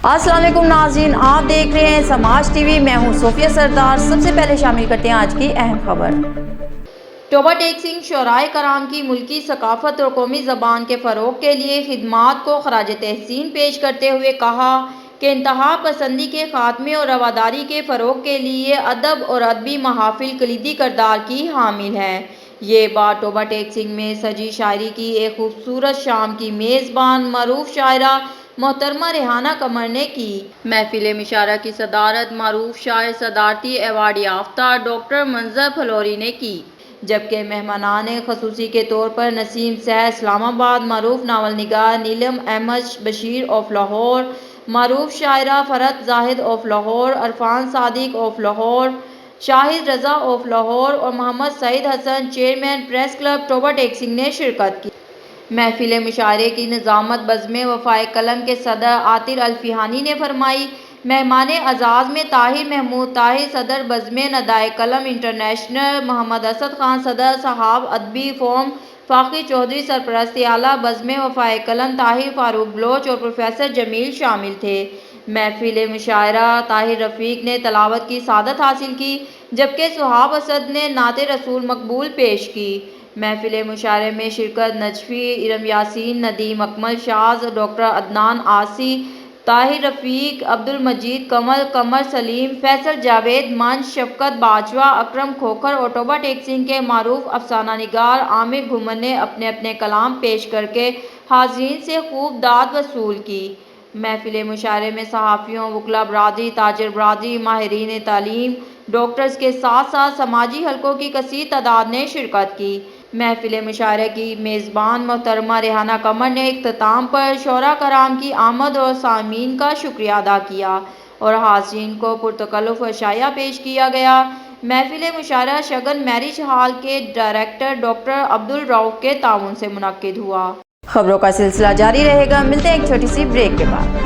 अस्सलाम वालेकुम नाज़रीन, आप देख रहे हैं समाज टीवी। मैं हूं सोफिया सरदार। सबसे पहले शामिल करते हैं आज की अहम खबर। टोबा टेक सिंह शोराए कराम की मुल्की सकाफत और कौमी ज़बान के फ़रोग़ के लिए खिदमात को खराज तहसीन पेश करते हुए कहा कि इंतहा पसंदी के खात्मे और रवादारी के फ़रोग़ के लिए अदब और अदबी महाफिल कलीदी किरदार की हामिल है। ये बात टोबा टेक सिंह में सजी शायरी की एक खूबसूरत शाम की मेज़बान मरूफ शायरा मोहतरमा रेहाना कमर ने की। महफिल मिशारा की सदारत मरूफ शायर सदारती एवार्ड याफ्ता डॉक्टर मंजर फलोरी ने की, जबकि मेहमानान खसूसी के तौर पर नसीम सह इस्लामाबाद, मरूफ नावल निगार नीलम अहमद बशीर ऑफ लाहौर, मरूफ शायरा Farhat Zahid of Lahore, Irfan Sadiq of Lahore, Shahid Raza of Lahore और Mohammad Saeed Hasan chairman press club Toba Tek Singh ने शिरकत की। महफिल मुशायरे की निज़ामत बज़्म वफ़ाए कलम के सदर आतिर अल्फ़िहानी ने फरमाई। मेहमान अज़ाज़ में ताहिर महमूद ताहिर सदर बज़्म नदाए कलम इंटरनेशनल, मोहम्मद असद खान सदर सहाब अदबी फोरम, फ़ाक़ी चौधरी सरपरस्त आला बज़्म वफ़ाए कलम ताहिर फ़ारूक बलोच और प्रोफेसर जमील शामिल थे। महफिल मुशायरा ताहिर रफ़ीक ने तलावत की सादत हासिल की, जबकि सुहाब असद ने नाते रसूल मकबूल पेश की। महफिल मुशायरे में शिरकत नजफी, इरम यासीन, नदीम अकमल शाज, डॉक्टर अदनान आसी, ताहिर रफ़ीक, अब्दुल मजीद कमल, कमर सलीम, फैसल जावेद मंच, शफकत बाजवा, अकरम खोखर और टोबा टेक सिंह के मारूफ अफसाना निगार आमिर घुमर ने अपने अपने कलाम पेश करके हाज़रीन से खूब दाद वसूल की। महफिल मुशायरे में सहाफ़ियों, वकला बरादरी, ताजर बरादरी, माहिरीन तालीम, डॉक्टर्स के साथ साथ समाजी हलकों की कसीर तादाद ने शिरकत की। महफिल मुशायरे की मेज़बान मोहतरमा रेहाना कमर ने इख्तिताम पर शोरा कराम की आमद और सामीन का शुक्रिया अदा किया और हाज़रीन को पुरतकल्लुफ़ अशाया पेश किया गया। महफिल मुशायरा शगन मैरिज हॉल के डायरेक्टर डॉक्टर अब्दुल रऊफ़ के ताउन से मुनक्किद हुआ। खबरों का सिलसिला जारी रहेगा। मिलते हैं एक छोटी सी ब्रेक के बाद।